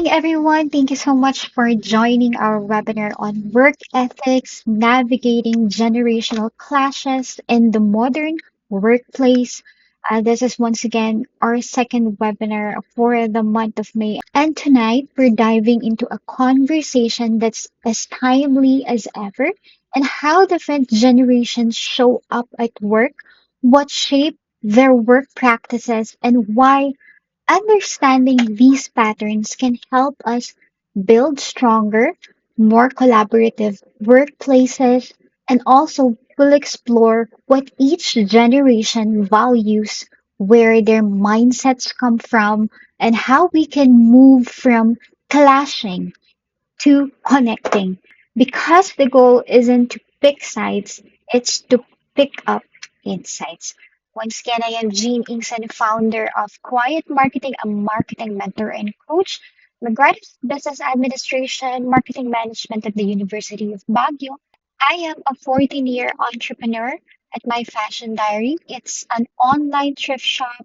morning, everyone. Thank you so much for joining our webinar on work ethics, navigating generational clashes in the modern workplace. This is once again our second webinar for the month of May. And tonight we're diving into a conversation that's as timely as ever and how different generations show up at work, what shape their work practices, and why understanding these patterns can help us build stronger, more collaborative workplaces, and also we'll explore what each generation values, where their mindsets come from, and how we can move from clashing to connecting. Because the goal isn't to pick sides, it's to pick up insights. Once again, I am Jean Ingson, founder of Quiet Marketing, a marketing mentor and coach. I'm a graduate of business administration, marketing management at the University of Baguio. I am a 14-year entrepreneur at My Fashion Diary. It's an online thrift shop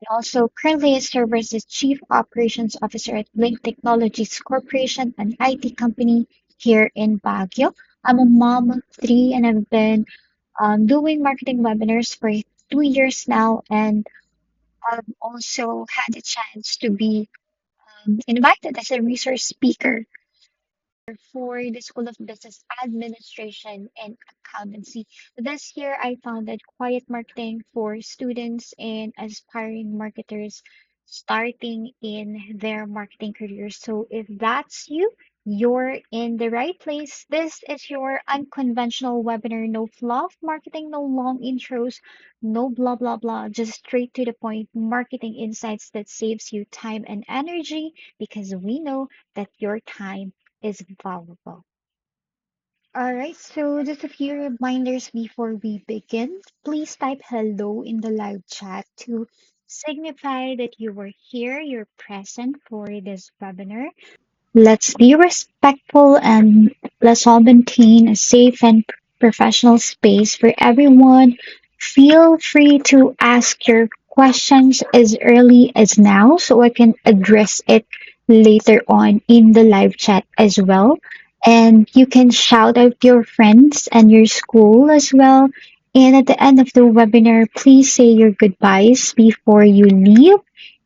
and also currently I serve as the Chief Operations Officer at Blink Technologies Corporation, an IT company here in Baguio. I'm a mom of three and I've been doing marketing webinars for 2 years now, and I've also had a chance to be invited as a resource speaker for the School of Business Administration and Accountancy. This year, I founded Quiet Marketing for students and aspiring marketers starting in their marketing career. So, if that's you, you're in the right place. This is your unconventional webinar. No fluff marketing, no long intros, no blah blah blah, just straight to the point marketing insights that saves you time and energy because we know that your time is valuable. All right, so just a few reminders before we begin. Please type hello in the live chat to signify that you were here, you're present for this webinar. Let's be respectful and let's all maintain a safe and professional space for everyone. Feel free to ask your questions as early as now so I can address it later on in the live chat as well. And you can shout out your friends and your school as well. And at the end of the webinar, please say your goodbyes before you leave.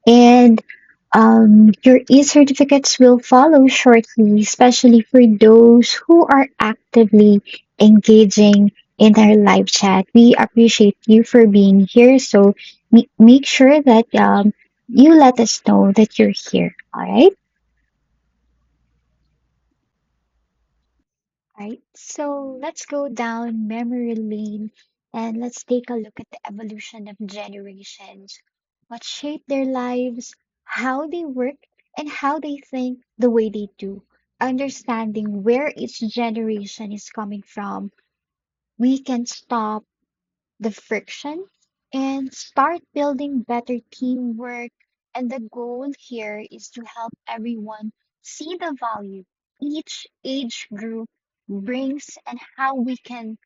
And your e-certificates will follow shortly, especially for those who are actively engaging in our live chat. We appreciate you for being here, so make sure that you let us know that you're here. All right. All right. So let's go down memory lane and let's take a look at the evolution of generations, what shaped their lives, how they work, and how they think the way they do. Understanding where each generation is coming from, we can stop the friction and start building better teamwork. And the goal here is to help everyone see the value each age group brings and how we can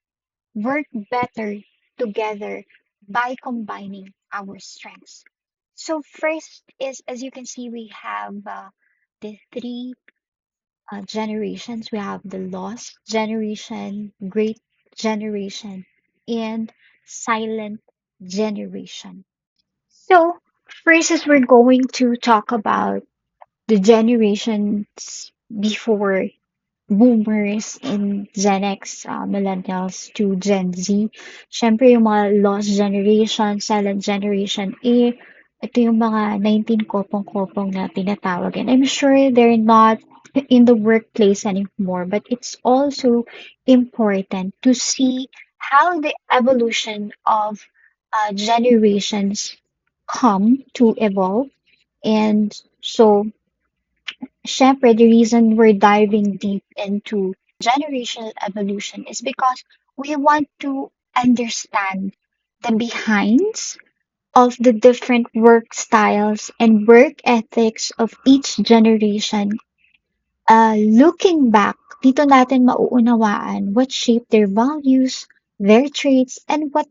work better together by combining our strengths. So first is, as you can see, we have the three generations. We have the lost generation, great generation, and silent generation. So first is we're going to talk about the generations before boomers and Gen X, millennials to Gen Z. Siyempre, yung mga lost generation, silent generation, ito yung mga 19 kopong-kopong na tinatawag. And I'm sure they're not in the workplace anymore, but it's also important to see how the evolution of generations come to evolve. And so, syempre, the reason we're diving deep into generational evolution is because we want to understand the behinds of the different work styles and work ethics of each generation. Looking back, dito natin mauunawaan what shaped their values, their traits, and what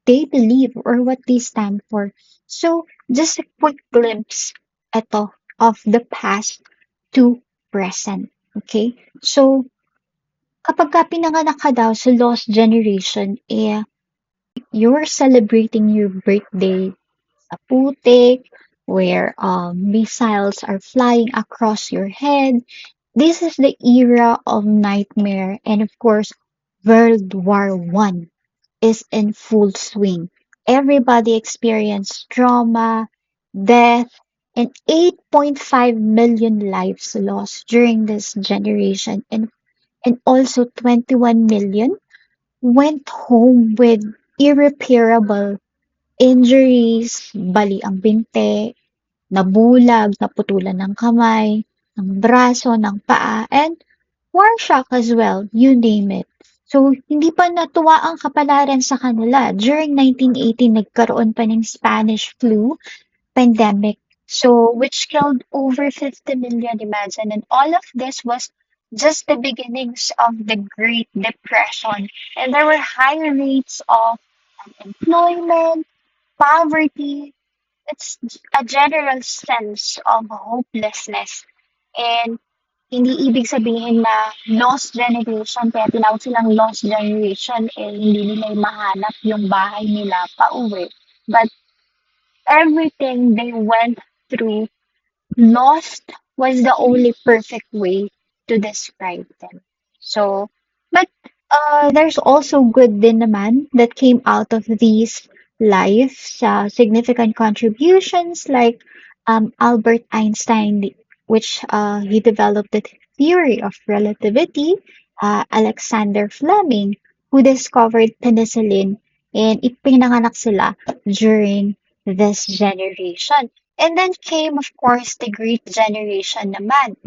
they believe or what they stand for. So, just a quick glimpse ito of the past. to present. Okay? So, kapag ka pinanganak ka daw sa lost generation, you're celebrating your birthday sa putik, where missiles are flying across your head. This is the era of nightmare, and of course, World War One is in full swing. Everybody experienced trauma, death, and 8.5 million lives lost during this generation, and also 21 million went home with irreparable injuries, bali ang binte, nabulag, naputulan ng kamay, ng braso, ng paa, and war shock as well, you name it. So, hindi pa natuwa ang kapalaran sa kanila. During 1918, nagkaroon pa ng Spanish flu pandemic. So, which killed over 50 million, imagine. And all of this was just the beginnings of the Great Depression. And there were high rates of unemployment, poverty. It's a general sense of hopelessness. And hindi ibig sabihin na lost generation, kaya tinawag silang lost generation, hindi nila mahanap yung bahay nila pa uwi. But everything they went through, lost was the only perfect way to describe them. So, but there's also good din naman that came out of these lives, significant contributions like Albert Einstein, which he developed the theory of relativity, Alexander Fleming, who discovered penicillin, and ipinanganak sila during this generation. And then came, of course, the Great Generation naman.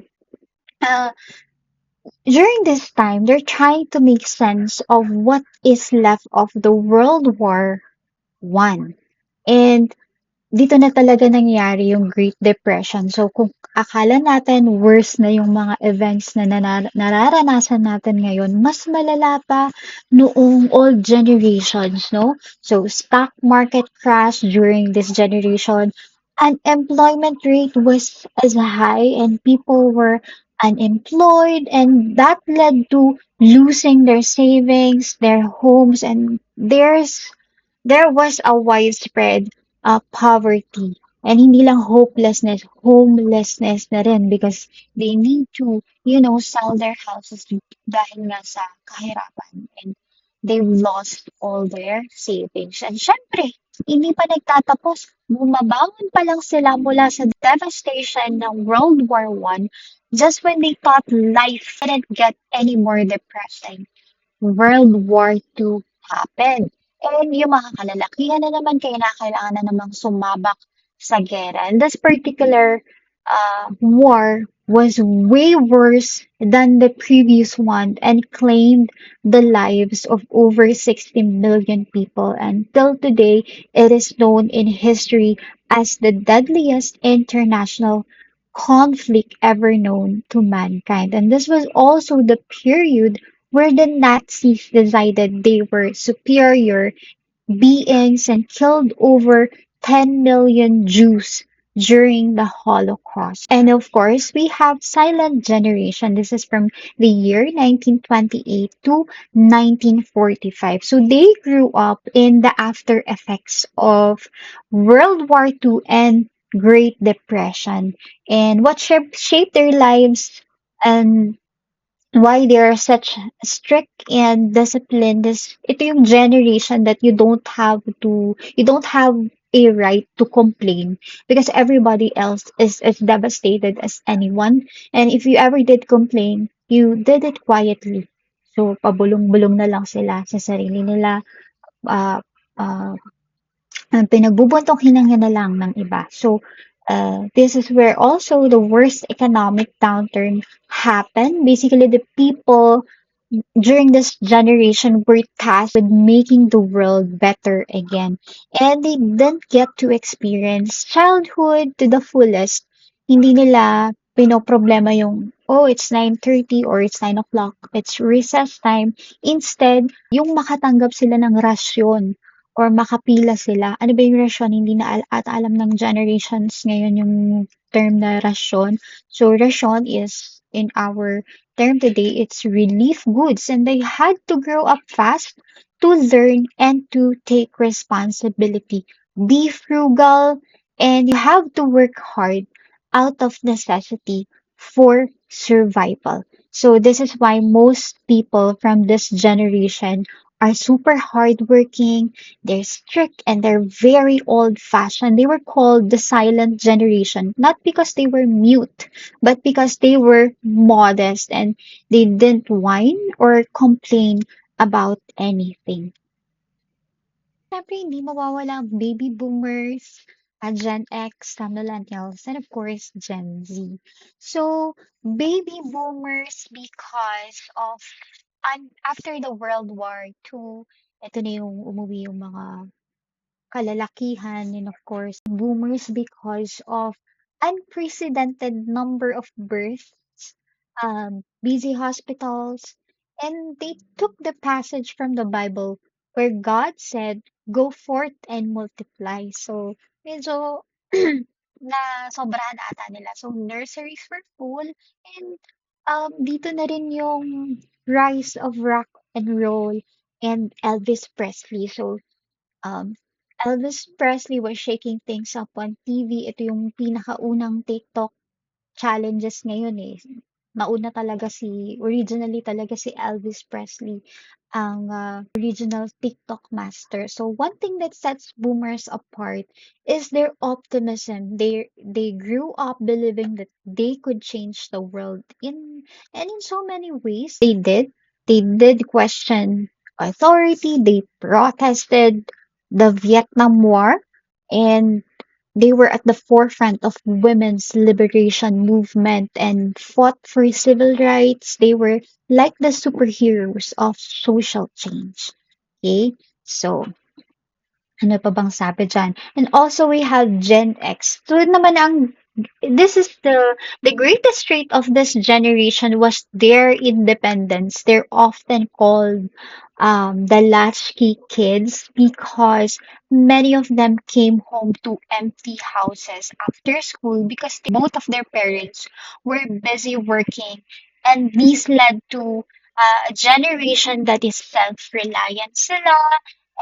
Uh, During this time, they're trying to make sense of what is left of the World War One. And dito na talaga nangyari yung Great Depression. So kung akala natin worse na yung mga events na nararanasan natin ngayon, mas malala pa noong old generations, no? So stock market crash during this generation, unemployment rate was as high and people were unemployed, and that led to losing their savings, their homes, and there was a widespread poverty. And hindi lang hopelessness, homelessness na rin because they need to, sell their houses dahil nga sa kahirapan. And they've lost all their savings. And syempre, hindi pa nagtatapos. Bumabangon pa lang sila mula sa devastation ng World War One just when they thought life couldn't get any more depressing. World War II happened. And yung mga kalalakihan na naman, kailangan na namang sumabak sa gera. And this particular war was way worse than the previous one and claimed the lives of over 60 million people. And till today, it is known in history as the deadliest international conflict ever known to mankind. And this was also the period where the Nazis decided they were superior beings and killed over 10 million Jews during the Holocaust. And of course, we have Silent Generation. This is from the year 1928 to 1945. So they grew up in the after effects of World War II and Great Depression. And what shaped their lives and why they are such strict and disciplined is ito yung generation that you don't have a right to complain because everybody else is as devastated as anyone, and if you ever did complain you did it quietly, so pabulong-bulong na lang sila sa sarili nila, uh, uh, ang pinagbubuntong hinangin na lang ng iba. So, this is where also the worst economic downturn happened. Basically, the people during this generation were tasked with making the world better again. And they didn't get to experience childhood to the fullest. Hindi nila pinoproblema yung, oh, it's 9:30 or it's 9 o'clock, it's recess time. Instead, yung makatanggap sila ng rasyon or makapila sila. Ano ba yung rasyon? Hindi na at alam ng generations ngayon yung term na rasyon. So rasyon is in our term today, it's relief goods, and they had to grow up fast to learn and to take responsibility. Be frugal, and you have to work hard out of necessity for survival. So this is why most people from this generation are super hardworking, they're strict, and they're very old fashioned. They were called the silent generation, not because they were mute, but because they were modest and they didn't whine or complain about anything. Siyempre, hindi mawawala ang baby boomers, Gen X, millennials, and of course, Gen Z. So, baby boomers because of after the World War II, ito na yung umuwi yung mga kalalakihan, and of course, boomers because of unprecedented number of births, busy hospitals, and they took the passage from the Bible where God said, "Go forth and multiply." So, medyo na sobrahan ata nila. So, nurseries were full, and dito na rin yung rise of rock and roll and Elvis Presley. So, Um, Elvis Presley was shaking things up on TV. Ito yung pinakaunang TikTok challenges ngayon eh. Originally talaga si Elvis Presley ang original TikTok master. So one thing that sets boomers apart is their optimism. They grew up believing that they could change the world in so many ways. They did. They did question authority. They protested the Vietnam War, and they were at the forefront of women's liberation movement and fought for civil rights. They were like the superheroes of social change. Okay? So, ano pa bang sabi dyan? And also we have Gen X. So naman ang this is the greatest trait of this generation was their independence. They're often called the latchkey kids because many of them came home to empty houses after school because both of their parents were busy working, and this led to a generation that is self-reliant sila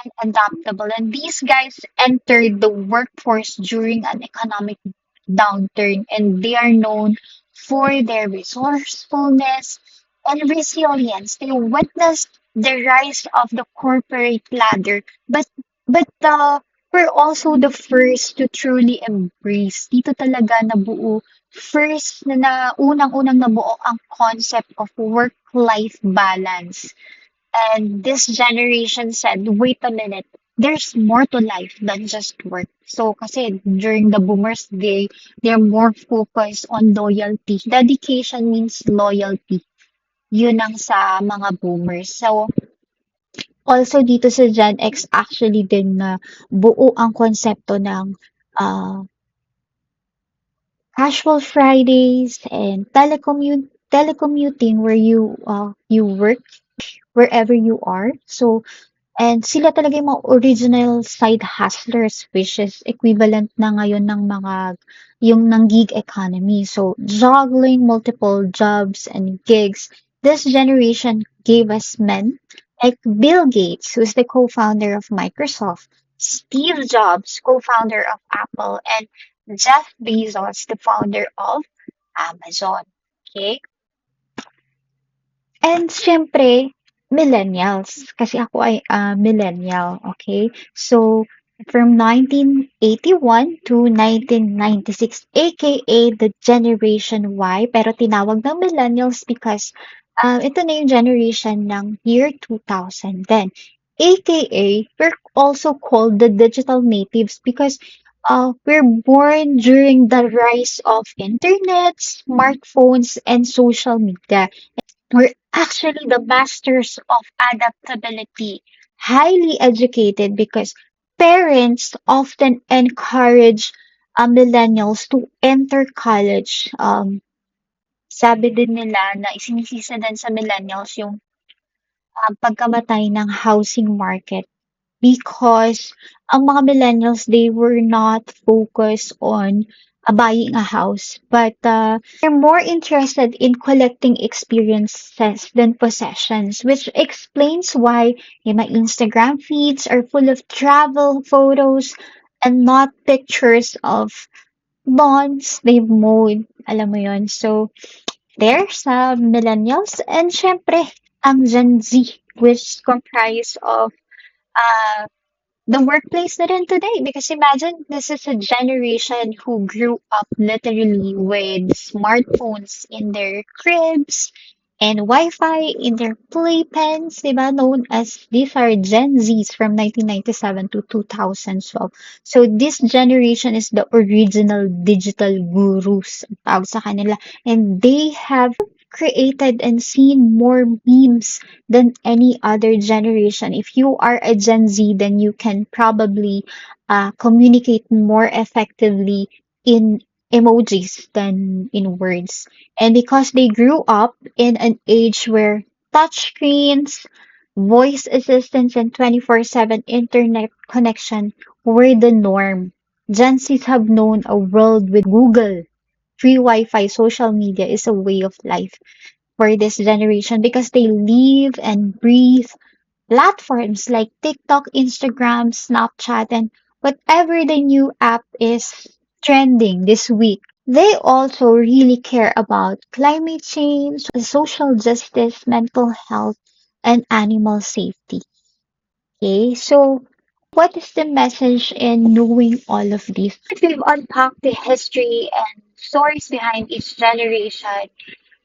and adaptable. And these guys entered the workforce during an economic downturn, and they are known for their resourcefulness and resilience. They witnessed the rise of the corporate ladder, but we're also the first to truly embrace. Dito talaga nabuo first na unang-unang nabuo ang concept of work-life balance. And this generation said, wait a minute, there's more to life than just work. So kasi during the boomers, they're more focused on loyalty. Dedication means loyalty. Yun ang sa mga boomers. So also dito sa Gen X actually din na buo ang konsepto ng uh, casual Fridays and telecommuting where you work wherever you are. So and sila talaga yung mga original side hustlers, which is equivalent na ngayon ng yung ng gig economy. So, juggling multiple jobs and gigs, this generation gave us men like Bill Gates, who's the co-founder of Microsoft, Steve Jobs, co-founder of Apple, and Jeff Bezos, the founder of Amazon. Okay? And siyempre, millennials. Kasi ako ay millennial, okay? So, from 1981 to 1996, aka the Generation Y, pero tinawag ng millennials because ito na yung generation ng year 2000 then. AKA, we're also called the digital natives because we're born during the rise of internet, smartphones, and social media. We're actually the masters of adaptability, highly educated because parents often encourage millennials to enter college. Sabi din nila na isinisisa din sa millennials yung pagkamatay ng housing market because ang mga millennials, they were not focused on buying a house, but they're more interested in collecting experiences than possessions, which explains why my Instagram feeds are full of travel photos and not pictures of lawns they've mowed. Alam mo yon. So, there's millennials and syempre, ang Gen Z, which comprise of uh, the workplace na rin today. Because imagine this is a generation who grew up literally with smartphones in their cribs and Wi-Fi in their playpens, diba? Known as these are Gen Zs from 1997 to 2012. So this generation is the original digital gurus ang tawag sa kanila. And they have created and seen more memes than any other generation. If you are a Gen Z, then you can probably communicate more effectively in emojis than in words. And because they grew up in an age where touchscreens, voice assistants, and 24/7 internet connection were the norm, Gen Zs have known a world with Google, free Wi-Fi, social media is a way of life for this generation because they live and breathe platforms like TikTok, Instagram, Snapchat, and whatever the new app is trending this week. They also really care about climate change, social justice, mental health, and animal safety. Okay, so what is the message in knowing all of this? We've unpacked the history and stories behind each generation.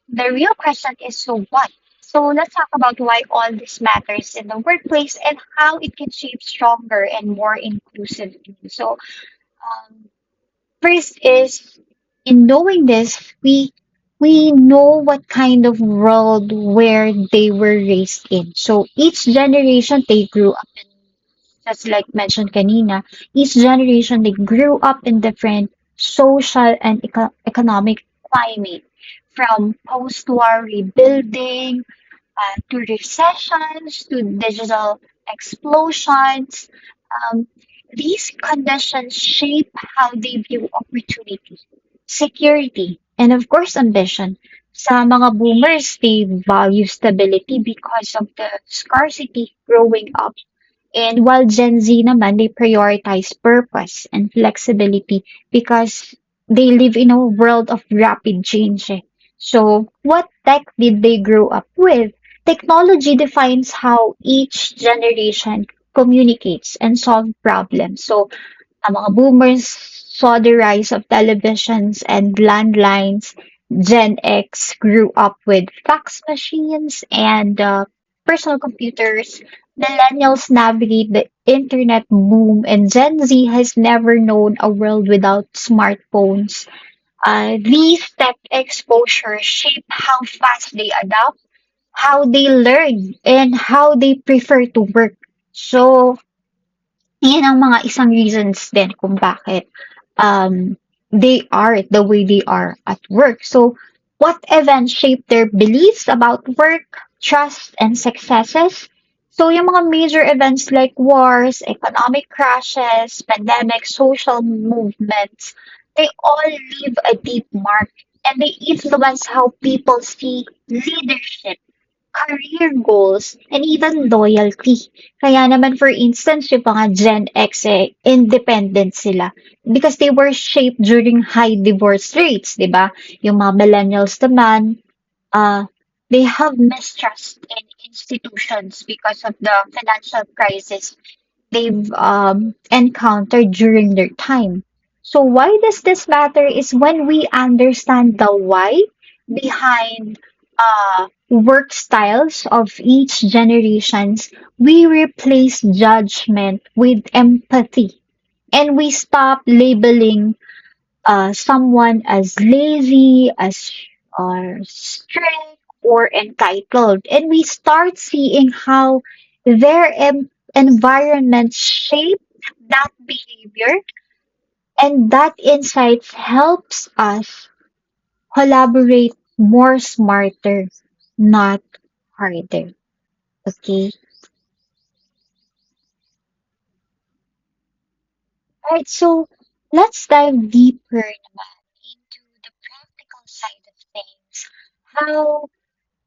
The real question is so what? So let's talk about why all this matters in the workplace and how it can shape stronger and more inclusive teams. So first is in knowing this, we know what kind of world where they were raised in. So each generation they grew up in, just like mentioned kanina, each generation they grew up in different social and economic climate from post-war rebuilding to recessions, to digital explosions. Um, these conditions shape how they view opportunity, security, and of course ambition. Sa mga boomers, they value stability because of the scarcity growing up. And while Gen Z naman, they prioritize purpose and flexibility because they live in a world of rapid change. So, what tech did they grow up with? Technology defines how each generation communicates and solve problems. So, ang mga boomers saw the rise of televisions and landlines. Gen X grew up with fax machines and personal computers. Millennials navigate the internet boom, and Gen Z has never known a world without smartphones. These tech exposures shape how fast they adapt, how they learn, and how they prefer to work. So, yan ang mga isang reasons din kung bakit they are the way they are at work. So, what events shape their beliefs about work, trust, and successes? So, yung mga major events like wars, economic crashes, pandemic, social movements, they all leave a deep mark and they influence how people see leadership, career goals, and even loyalty. Kaya naman, for instance, yung mga Gen X, independent sila. Because they were shaped during high divorce rates, di ba? Yung mga millennials naman, uh, they have mistrust in institutions because of the financial crisis they've encountered during their time. So why does this matter is when we understand the why behind work styles of each generations, we replace judgment with empathy and we stop labeling someone as lazy, as strict, or entitled. And we start seeing how their environment shape that behavior, and that insight helps us collaborate more smarter, not harder. Okay? Alright, so let's dive deeper. how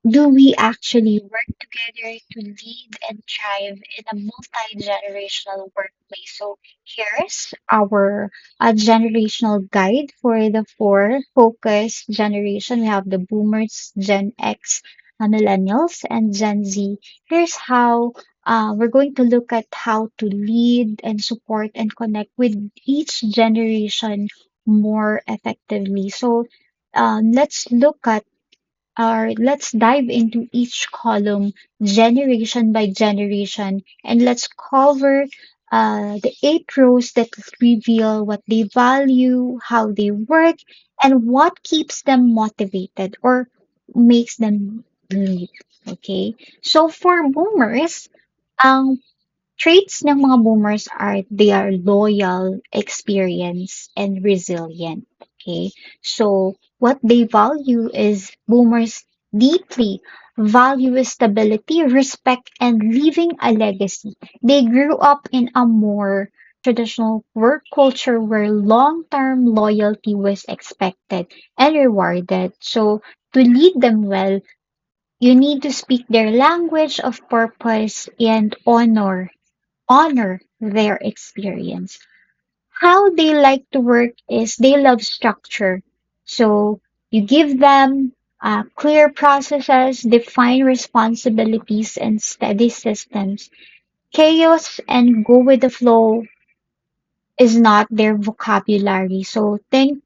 do we actually work together to lead and thrive in a multi-generational workplace? So here's our generational guide for the four focus generation. We have the boomers, Gen X, millennials, and Gen Z. Here's how we're going to look at how to lead and support and connect with each generation more effectively. So let's look at or let's dive into each column generation by generation and let's cover the eight rows that reveal what they value, how they work, and what keeps them motivated or makes them lead. Okay, so for boomers, ang traits ng mga boomers are they are loyal, experienced, and resilient. Okay. So what they value is boomers deeply value stability, respect, and leaving a legacy. They grew up in a more traditional work culture where long-term loyalty was expected and rewarded. So to lead them well, you need to speak their language of purpose and honor their experience. How they like to work is they love structure. So you give them clear processes, define responsibilities, and steady systems. Chaos and go with the flow is not their vocabulary. So think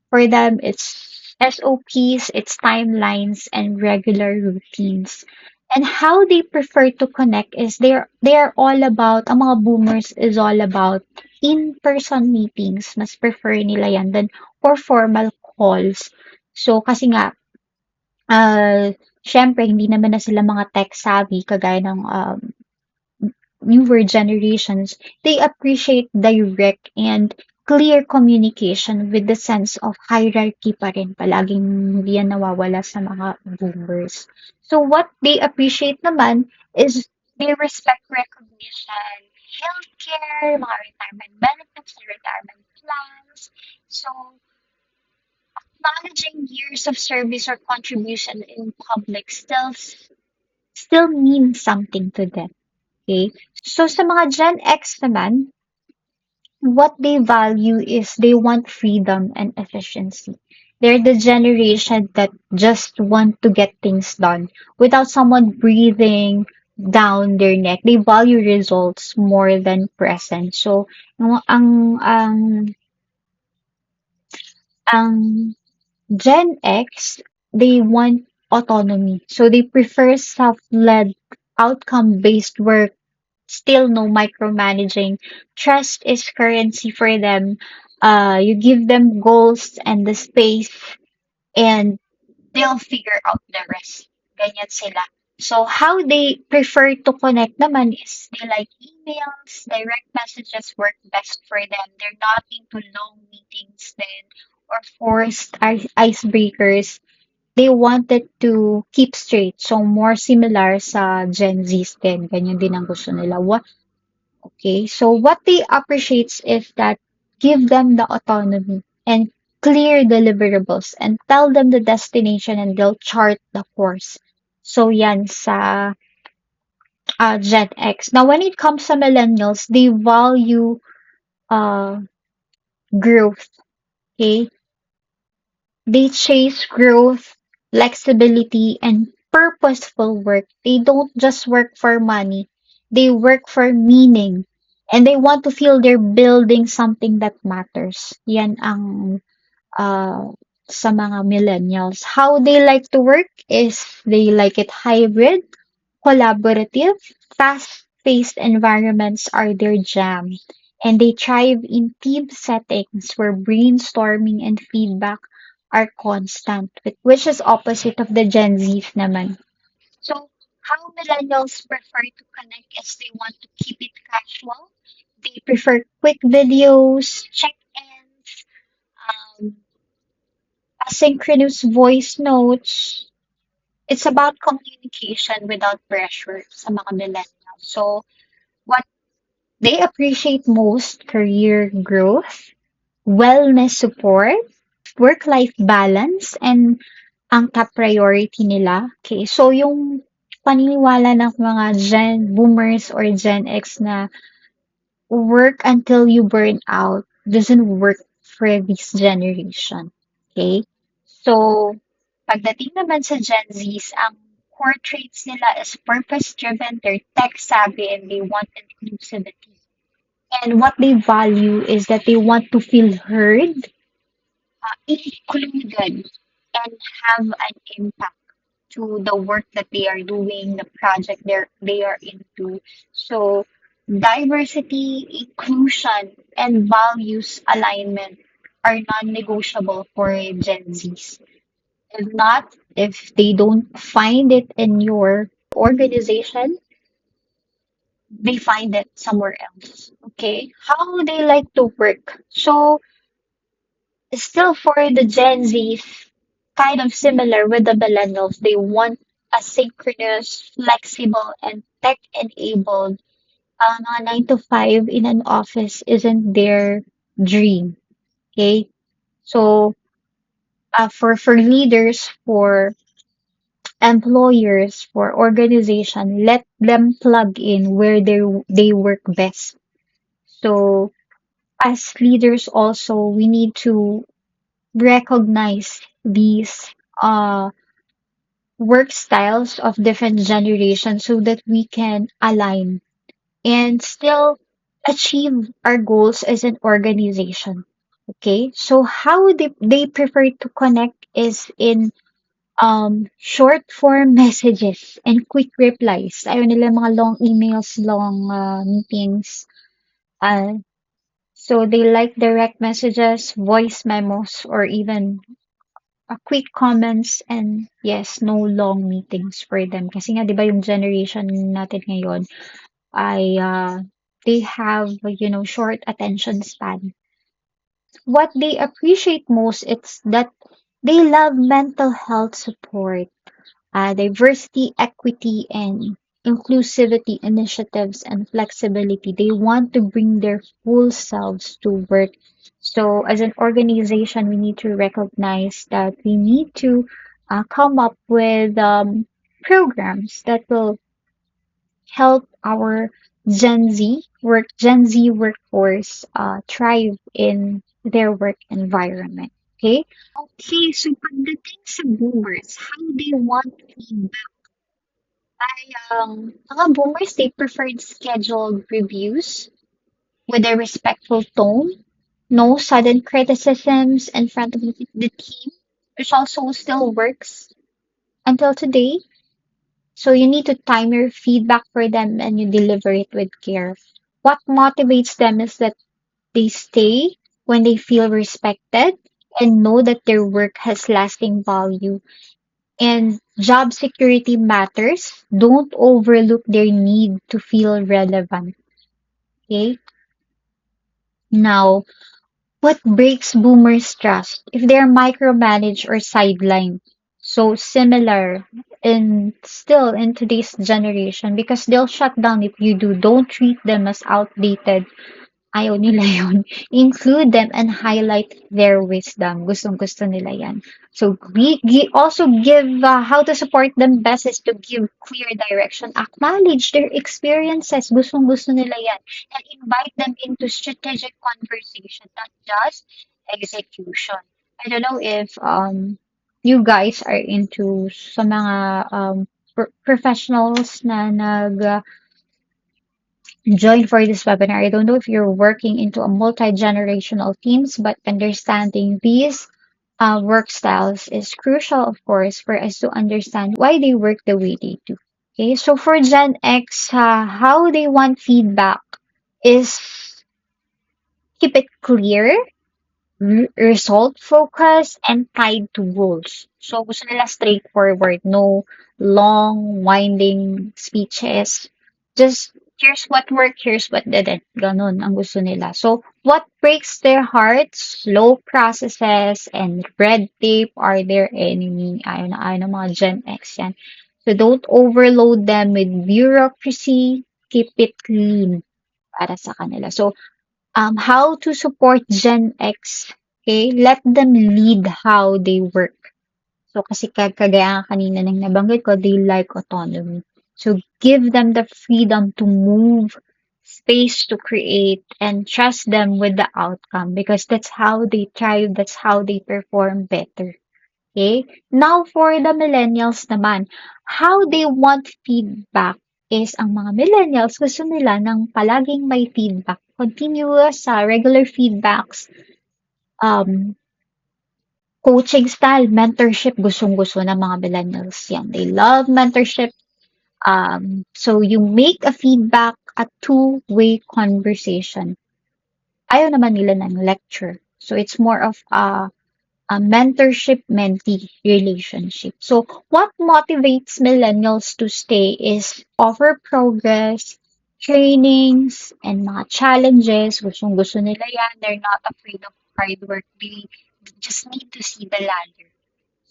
for them, it's SOPs, it's timelines, and regular routines. And how they prefer to connect is they're all about, ang mga boomers is all about in-person meetings. Mas prefer nila yan than or formal calls. So, kasi nga, syempre, hindi naman na sila mga tech savvy kagaya ng newer generations, they appreciate direct and clear communication with the sense of hierarchy pa rin. Palaging hindi yan nawawala sa mga boomers. So what they appreciate naman is they respect recognition, healthcare, mga retirement benefits, and retirement plans. So acknowledging years of service or contribution in public still means something to them. Okay? So sa mga Gen X naman, what they value is they want freedom and efficiency. They're the generation that just want to get things done without someone breathing down their neck. They value results more than present. So, ang Gen X, they want autonomy. So they prefer self-led, outcome-based work. Still no micromanaging. Trust is currency for them. You give them goals and the space and they'll figure out the rest. Ganyan sila. So how they prefer to connect naman is they like emails, direct messages work best for them. They're not into long meetings then or forced icebreakers. They wanted to keep straight. So more similar sa Gen Z din. Ganyan din ang gusto nila. Okay, so what they appreciate is that give them the autonomy and clear deliverables and tell them the destination and they'll chart the course. So yan sa Gen X. Now when it comes to millennials, they value uh, growth. Okay, they chase growth, flexibility, and purposeful work. They don't just work for money, they work for meaning. And they want to feel they're building something that matters. Yan ang sa mga millennials. How they like to work is they like it hybrid, collaborative, fast-paced environments are their jam. And they thrive in team settings where brainstorming and feedback are constant, which is opposite of the Gen Zs naman. So, how millennials prefer to connect is they want to keep it casual. They prefer quick videos, check-ins, um, asynchronous voice notes. It's about communication without pressure sa mga millennials. So, what they appreciate most, career growth, wellness support, work-life balance, and ang top priority nila. Okay, so yung paniniwala ng mga Gen Boomers or Gen X na work until you burn out doesn't work for this generation. Okay? So, pagdating naman sa Gen Zs, ang core traits nila is purpose-driven, they're tech-savvy, and they want inclusivity. And what they value is that they want to feel heard, included, and have an impact to the work that they are doing, the project they are into. So diversity, inclusion, and values alignment are non-negotiable for Gen Zs. If not, if they don't find it in your organization, they find it somewhere else. Okay? How they like to work. So still for the Gen Z, kind of similar with the millennials, they want asynchronous, flexible, and tech-enabled. A 9 to 5 in an office isn't their dream. Okay, so for leaders, for employers, for organization, let them plug in where they work best. So as leaders, also we need to recognize these work styles of different generations so that we can align and still achieve our goals as an organization. Okay, so how they prefer to connect is in short form messages and quick replies. Ayaw nila mga long emails, long meetings. Uh, so they like direct messages, voice memos, or even quick comments, and yes, no long meetings for them. Kasi nga, di ba yung generation natin ngayon ay they have, short attention span. What they appreciate most is that they love mental health support, diversity, equity, and inclusivity initiatives and flexibility. They want to bring their full selves to work. So, as an organization, we need to recognize that we need to come up with programs that will help our Gen Z workforce thrive in their work environment. Okay? Okay, so pagdating sa boomers, how they want feedback ay mga boomers, they preferred scheduled reviews with a respectful tone, no sudden criticisms in front of the team, which also still works until today. So you need to time your feedback for them and you deliver it with care. What motivates them is that they stay when they feel respected and know that their work has lasting value. And job security matters. Don't overlook their need to feel relevant. Okay? Now, what breaks boomers' trust? If they're micromanaged or sidelined. So similar in still in today's generation because they'll shut down if you do. Don't treat them as outdated. Ayaw nila yun. Include them and highlight their wisdom. Gustong-gusto nila yan. So, we also give how to support them best is to give clear direction. Acknowledge their experiences. Gustong-gusto nila yan. And invite them into strategic conversation, not just execution. I don't know if you guys are into sa mga professionals na join for this webinar. I don't know if you're working into a multi-generational teams, but understanding these work styles is crucial, of course, for us to understand why they work the way they do. Okay, so for Gen X, how they want feedback is keep it clear, result focused, and tied to goals. So gusto nila straightforward, no long, winding speeches. Just here's what worked, here's what didn't. Ganon ang gusto nila. So what breaks their hearts? Slow processes and red tape are their enemy. Ayaw na ayaw ng mga Gen X yan. So don't overload them with bureaucracy. Keep it clean para sa kanila. So how to support Gen X. Okay, let them lead how they work. So kasi kagaya nga kanina ng nabanggit ko, they like autonomy. So give them the freedom to move, space to create, and trust them with the outcome because that's how they thrive, that's how they perform better. Okay? Now for the millennials naman, how they want feedback is ang mga millennials gusto nila ng palaging may feedback, continuous regular feedbacks, um, coaching style, mentorship, gustong-gusto ng mga millennials yan. They love mentorship. So you make a feedback a two-way conversation. Ayaw naman nila ng lecture. So it's more of a mentorship mentee relationship. So what motivates millennials to stay is offer progress, trainings, and mga challenges. Gustong-gusto nila yan. They're not afraid of hard work. They just need to see the ladder.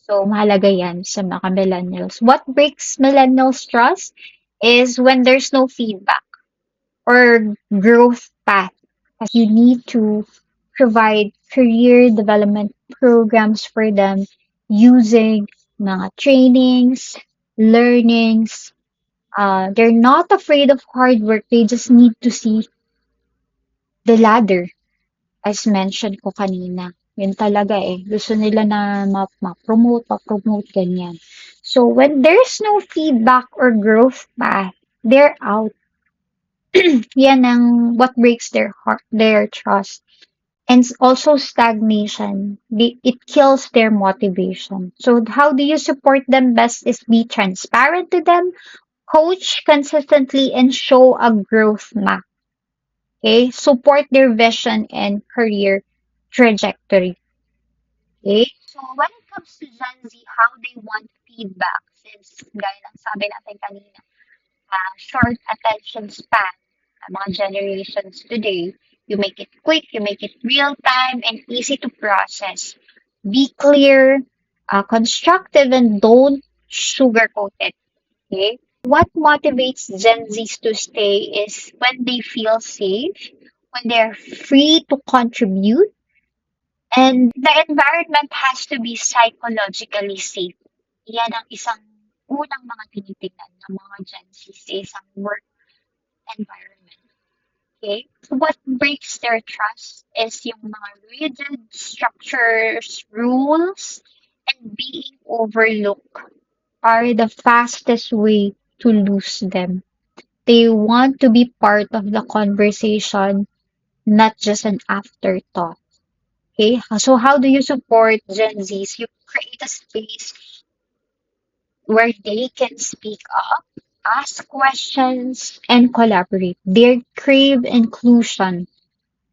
So, mahalaga yan sa mga millennials. What breaks millennials' trust is when there's no feedback or growth path. As you need to provide career development programs for them using mga trainings, learnings. They're not afraid of hard work. They just need to see the ladder as mentioned ko kanina. Yun talaga eh. Gusto nila na ma-promote, pa-promote, ganyan. So, when there's no feedback or growth path, they're out. Yan ang what breaks their heart, their trust. And also stagnation. It kills their motivation. So, how do you support them best is be transparent to them, coach consistently, and show a growth map. Okay? Support their vision and career trajectory. Okay? So, when it comes to Gen Z, how they want feedback, since gaya ng sabi natin kanina, short attention span, mga generations today, you make it quick, you make it real time, and easy to process. Be clear, constructive, and don't sugarcoat it. Okay? What motivates Gen Zs to stay is when they feel safe, when they're free to contribute, and the environment has to be psychologically safe. Yan ang isang unang mga tinitingnan ng mga Gen Z sa isang work environment. Okay? So what breaks their trust is yung mga rigid structures, rules, and being overlooked are the fastest way to lose them. They want to be part of the conversation, not just an afterthought. Okay, so how do you support Gen Zs? You create a space where they can speak up, ask questions, and collaborate. They crave inclusion,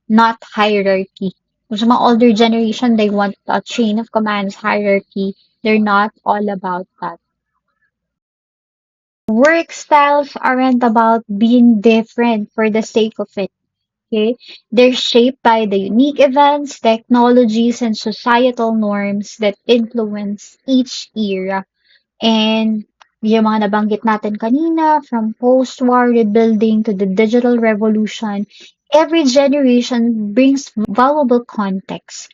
not hierarchy. Sa mga older generation, they want a chain of commands hierarchy. They're not all about that. Work styles aren't about being different for the sake of it. Okay? They're shaped by the unique events, technologies, and societal norms that influence each era. And yung mga nabanggit natin kanina, from post-war rebuilding to the digital revolution, every generation brings valuable context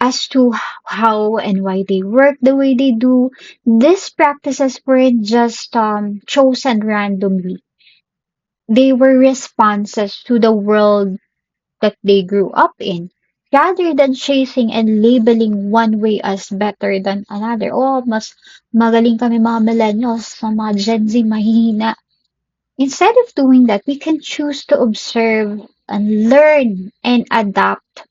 as to how and why they work the way they do. These practices weren't just chosen randomly. They were responses to the world that they grew up in. Rather than chasing and labeling one way as better than another. Oh, mas magaling kami mga millennials sa mga Gen Z mahihina. Instead of doing that, we can choose to observe and learn and adapt,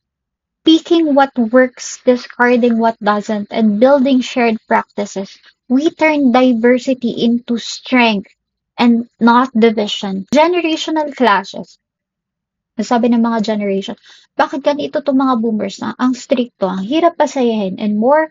picking what works, discarding what doesn't, and building shared practices. We turn diversity into strength and not division. Generational clashes. Sabi ng mga generation, bakit ganito itong mga boomers na ang stricto, ang hirap pasayahin, and more,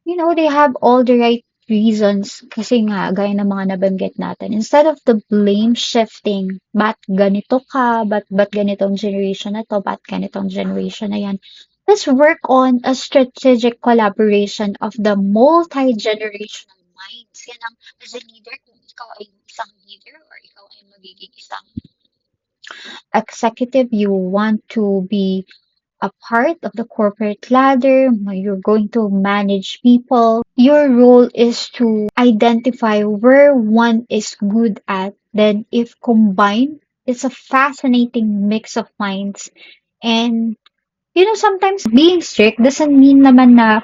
they have all the right reasons kasi nga, gaya ng mga nabanggit natin. Instead of the blame shifting, ba't ganito ka, ba't ganitong generation na to, ba't ganitong generation na yan, let's work on a strategic collaboration of the multi-generational minds. Yan ang, as a leader, kung ikaw ay isang leader or ikaw ay magiging isang executive, you want to be a part of the corporate ladder. You're going to manage people. Your role is to identify where one is good at. Then, if combined, it's a fascinating mix of minds. And, sometimes being strict doesn't mean naman na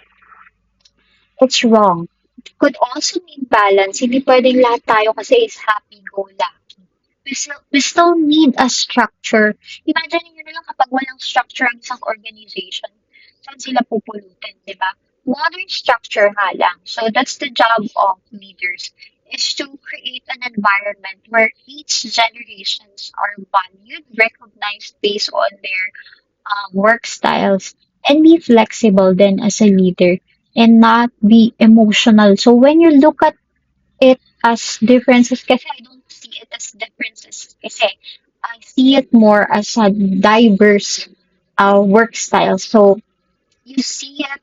it's wrong. It could also mean balance. Hindi pwedeng lahat tayo kasi is happy-go-lucky. We still need a structure. Imagine nyo na lang kapag walang structure ang isang organization, saan sila pupulutin, di ba? Modern structure nga lang. So that's the job of leaders, is to create an environment where each generations are valued, recognized based on their work styles, and be flexible then as a leader and not be emotional. So when you look at it as differences, kasi I don't see it as differences kasi I see it more as a diverse work style. So you see it,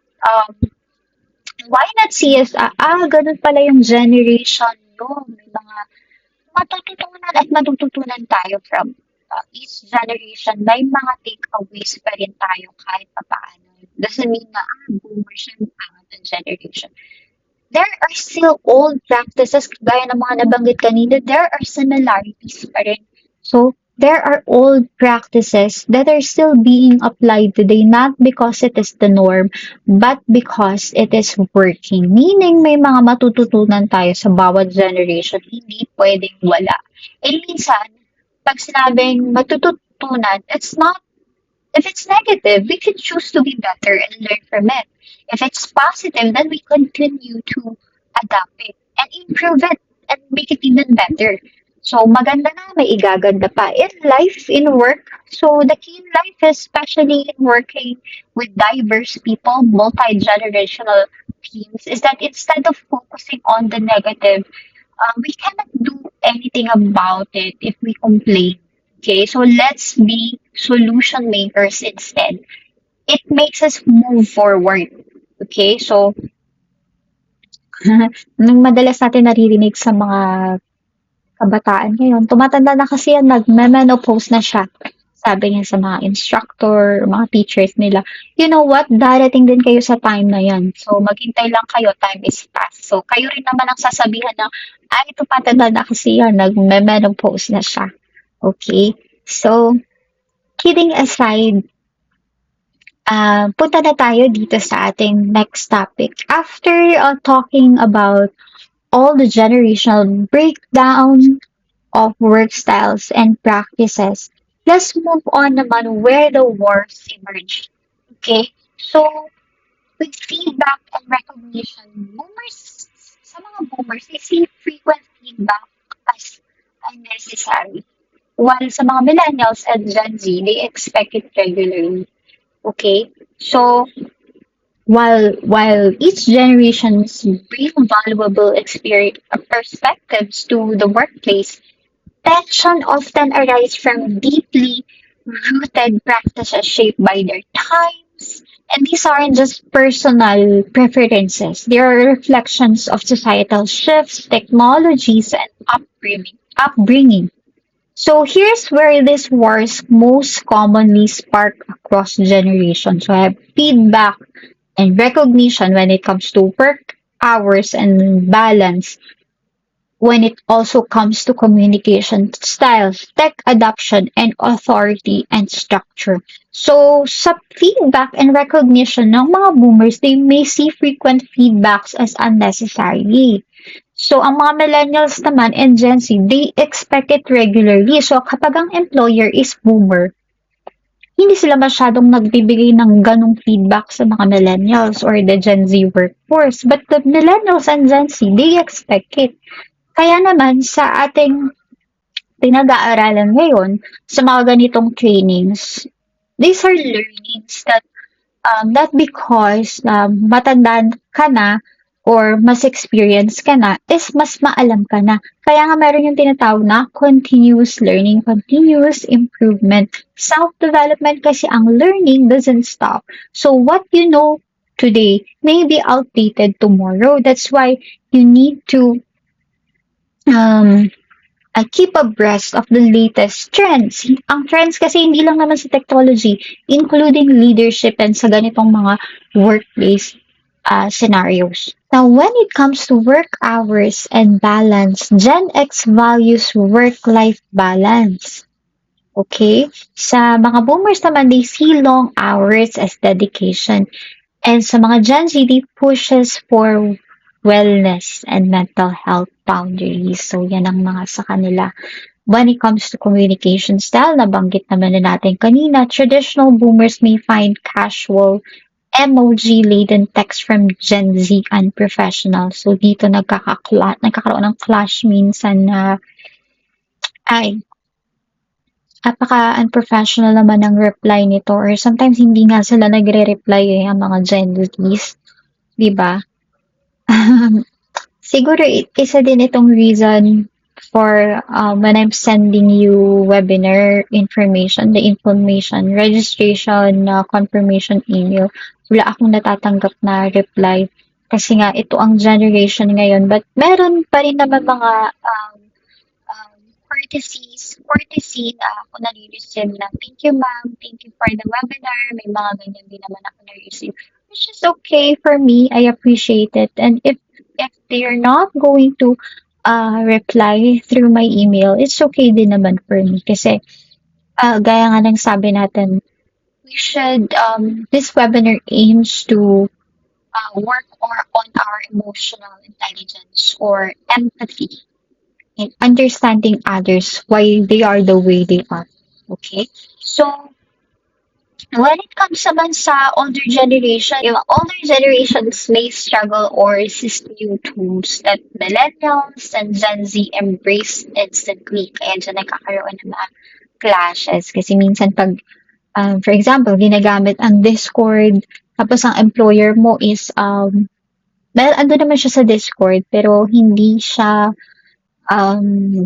why not see it, ganun pala yung generation yun. May mga matututunan at matututunan tayo from each generation. May mga takeaways pa rin tayo kahit pa paano. Doesn't mean na, boomers yung pangat ng generation. There are still old practices, gaya ng mga nabanggit kanina, there are similarities pa rin. So, there are old practices that are still being applied today, not because it is the norm, but because it is working. Meaning, may mga matututunan tayo sa bawat generation, hindi pwedeng wala. And minsan, pag sinabing matututunan, it's not. If it's negative, we can choose to be better and learn from it. If it's positive, then we continue to adapt it and improve it and make it even better. So, maganda na, may igaganda pa. In life, in work, so the key in life, especially in working with diverse people, multi-generational teams, is that instead of focusing on the negative, we cannot do anything about it if we complain. Okay, so let's be solution makers instead. It makes us move forward. Okay, so nung madalas natin naririnig sa mga kabataan ngayon, tumatanda na kasi yan, nagme-menopause na siya. Sabi niya sa mga instructor, mga teachers nila, you know what, darating din kayo sa time na yan. So, maghintay lang kayo, time is past. So, kayo rin naman ang sasabihan na, ito patanda na kasi yan, nagme-menopause na siya. Okay? So, kidding aside, punta na tayo dito sa ating next topic. After talking about all the generational breakdown of work styles and practices, let's move on naman where the wars emerged. Okay? So, with feedback and recognition, sa mga boomers, they see frequent feedback as unnecessary. While sa mga millennials and Gen Z, they expect it regularly. Okay? So, while each generations bring valuable experience perspectives to the workplace, tension often arises from deeply rooted practices shaped by their times. And these aren't just personal preferences. They are reflections of societal shifts, technologies, and upbringing. So here's where these wars most commonly spark across generations. So I have feedback and recognition when it comes to work hours and balance, when it also comes to communication styles, tech adoption, and authority and structure. So, sa feedback and recognition ng mga boomers, they may see frequent feedbacks as unnecessary. So, ang mga millennials naman and Gen Z, they expect it regularly. So, kapag ang employer is boomer, hindi sila masyadong nagbibigay ng ganong feedback sa mga millennials or the Gen Z workforce. But the millennials and Gen Z, they expect it. Kaya naman sa ating pinag-aaralan ngayon, sa mga ganitong trainings, these are learnings that not because matanda ka na or mas experience ka na, is mas maalam ka na. Kaya nga meron yung tinatawag na continuous learning, continuous improvement, self-development kasi ang learning doesn't stop. So what you know today may be outdated tomorrow. That's why you need to um, keep abreast of the latest trends. Ang trends kasi hindi lang naman sa technology, including leadership and sa ganitong mga workplace scenarios. Now, when it comes to work hours and balance, Gen X values work-life balance. Okay? Sa mga boomers naman, they see long hours as dedication. And sa mga Gen Z, they pushes for wellness and mental health boundaries. So, yan ang mga sa kanila. When it comes to communication style, nabanggit naman na natin kanina, traditional boomers may find casual emoji-laden text from Gen Z unprofessional. So, dito nagkakaroon ng clash minsan na ay, napaka-unprofessional naman ng reply nito or sometimes hindi nga sila nagre-reply ang mga Gen Zs, 'di ba? Siguro isa din itong reason for when I'm sending you webinar information, the information, registration, confirmation email, wala akong natatanggap na reply. Kasi nga, ito ang generation ngayon. But meron pa rin naman mga courtesy na ako nare-receive na, thank you ma'am, thank you for the webinar, may mga ganyan din naman ako na-receive. Which is okay for me, I appreciate it. And if they're not going to reply through my email, it's okay din naman for me. Kasi gaya nga ng sabi natin, we should, this webinar aims to work on our emotional intelligence or empathy and understanding others why they are the way they are. Okay? So, when it comes naman sa older generation, yung older generations may struggle or resist new tools that millennials and Gen Z embrace instantly. Kaya dyan nagkakaroon ng mga clashes. Kasi minsan pag, for example, ginagamit ang Discord, tapos ang employer mo is, well, ando naman siya sa Discord, pero hindi siya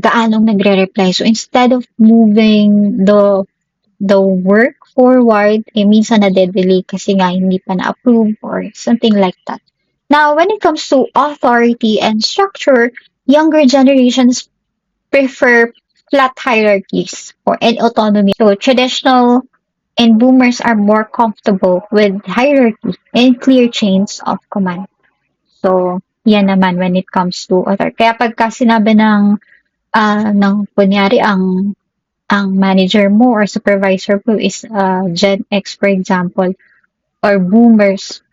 gaanong nagre-reply. So instead of moving the work forward, minsan na-delay kasi nga hindi pa na-approve or something like that. Now, when it comes to authority and structure, younger generations prefer flat hierarchies and autonomy. So traditional and boomers are more comfortable with hierarchy and clear chains of command. So, yan naman when it comes to author. Kaya pagka sinabi ng kunyari ang manager mo or supervisor mo is Gen X for example or boomers,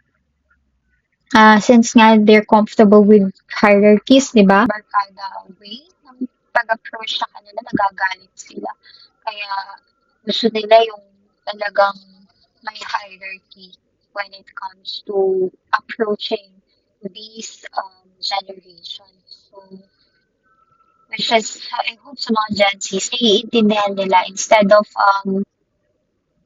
since nga they're comfortable with hierarchies, di ba? Barkada way ng pag-approach sa kanila, nagagalit sila. Kaya gusto nila yung talagang may hierarchy when it comes to approaching these generations. So, which is, I hope sa mga Gen Zs, naiintindihan nila instead of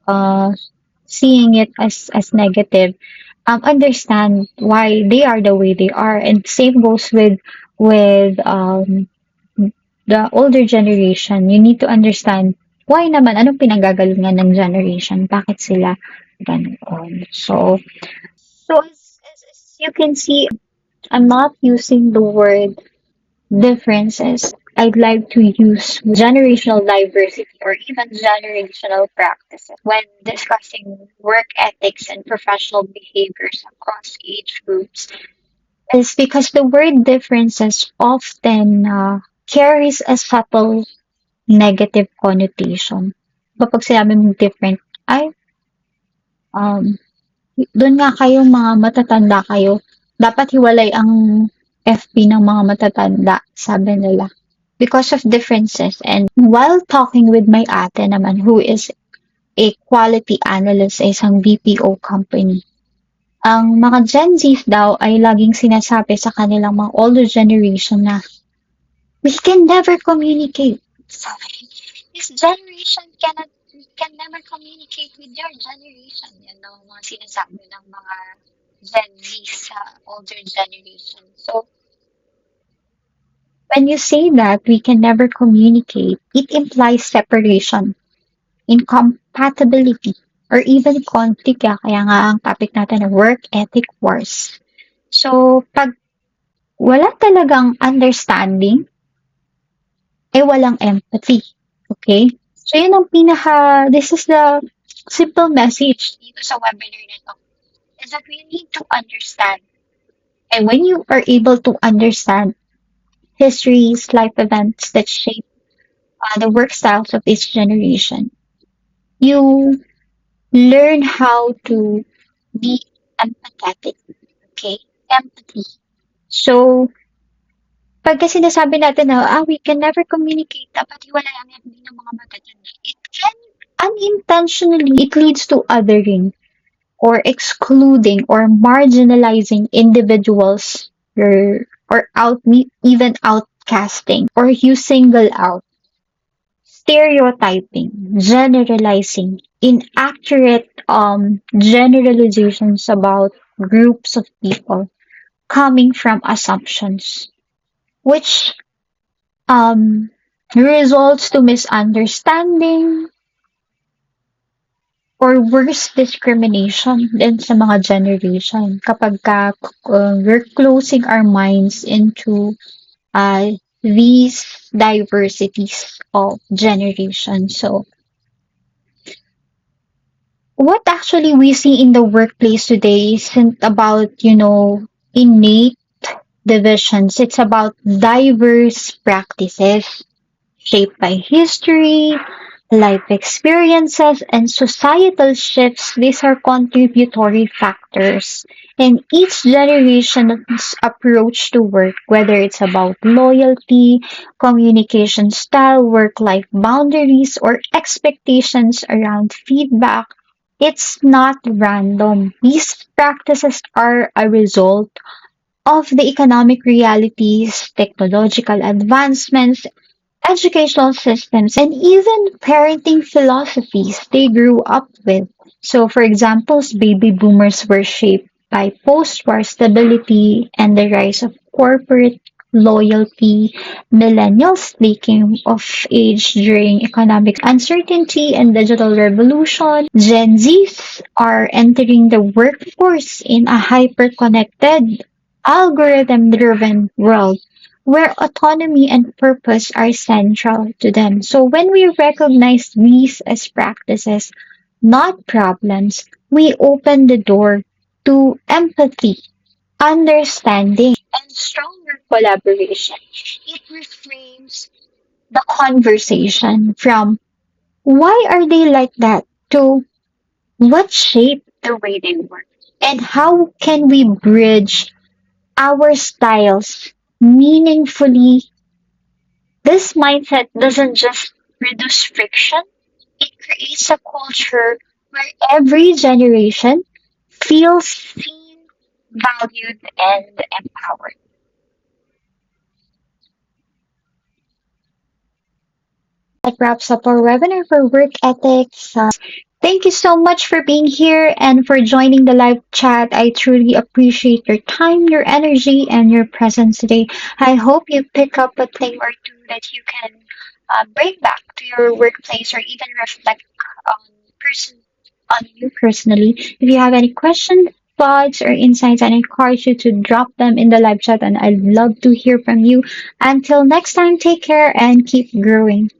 uh, seeing it as negative, understand why they are the way they are. And same goes with the older generation. You need to understand why naman, anong pinanggagalingan ng generation, bakit sila ganoon. So as you can see, I'm not using the word differences. I'd like to use generational diversity or even generational practices when discussing work ethics and professional behaviors across age groups. Is because the word differences often carries a subtle negative connotation. Kapag sinabi mong different, ay, um, doon nga kayo mga matatanda kayo. Dapat hiwalay ang FP ng mga matatanda, sabi nila. Because of differences. And while talking with my ate naman, who is a quality analyst sa isang BPO company, ang mga Gen Z daw ay laging sinasabi sa kanilang mga older generation na, we can never communicate. Sabi, this generation can never communicate with your generation. Yan ang mga sinasabi ng mga Gen Z sa older generation. So, when you say that we can never communicate, it implies separation, incompatibility, or even conflict. Kaya nga ang topic natin na work ethic wars. So, pag wala talagang understanding ay walang empathy. Okay? So yun ang this is the simple message dito sa webinar na to, is that we need to understand. And when you are able to understand histories, life events that shape the work styles of each generation, you learn how to be empathetic. Okay? Empathy. So, pagka sinasabi natin na, we can never communicate, dapat hiwala lang yan ng mga matatanda. It can unintentionally, it leads to othering or excluding or marginalizing individuals or even outcasting, or you single out, stereotyping, generalizing, inaccurate generalizations about groups of people coming from assumptions, which um, results to misunderstanding or worse, discrimination din sa mga generation kapag we're closing our minds into these diversities of generation. So, what actually we see in the workplace today isn't about, innate divisions. It's about diverse practices shaped by history, life experiences, and societal shifts. These are contributory factors. And each generation's approach to work, whether it's about loyalty, communication style, work life boundaries, or expectations around feedback, it's not random. These practices are a result of the economic realities, technological advancements, educational systems, and even parenting philosophies they grew up with. So, for example, baby boomers were shaped by post war stability and the rise of corporate loyalty. Millennials came of age during economic uncertainty and digital revolution. Gen Zs are entering the workforce in a hyper connected, algorithm driven world where autonomy and purpose are central to them. So when we recognize these as practices, not problems, we open the door to empathy, understanding, and stronger collaboration. It reframes the conversation from why are they like that to what shaped the way they work, and how can we bridge our styles meaningfully. This mindset doesn't just reduce friction, it creates a culture where every generation feels seen, valued, and empowered. That wraps up our webinar for work ethics. Thank you so much for being here and for joining the live chat. I truly appreciate your time, your energy, and your presence today. I hope you pick up a thing or two that you can bring back to your workplace or even reflect on person on you personally. If you have any questions, thoughts, or insights, I encourage you to drop them in the live chat, and I'd love to hear from you. Until next time, take care and keep growing.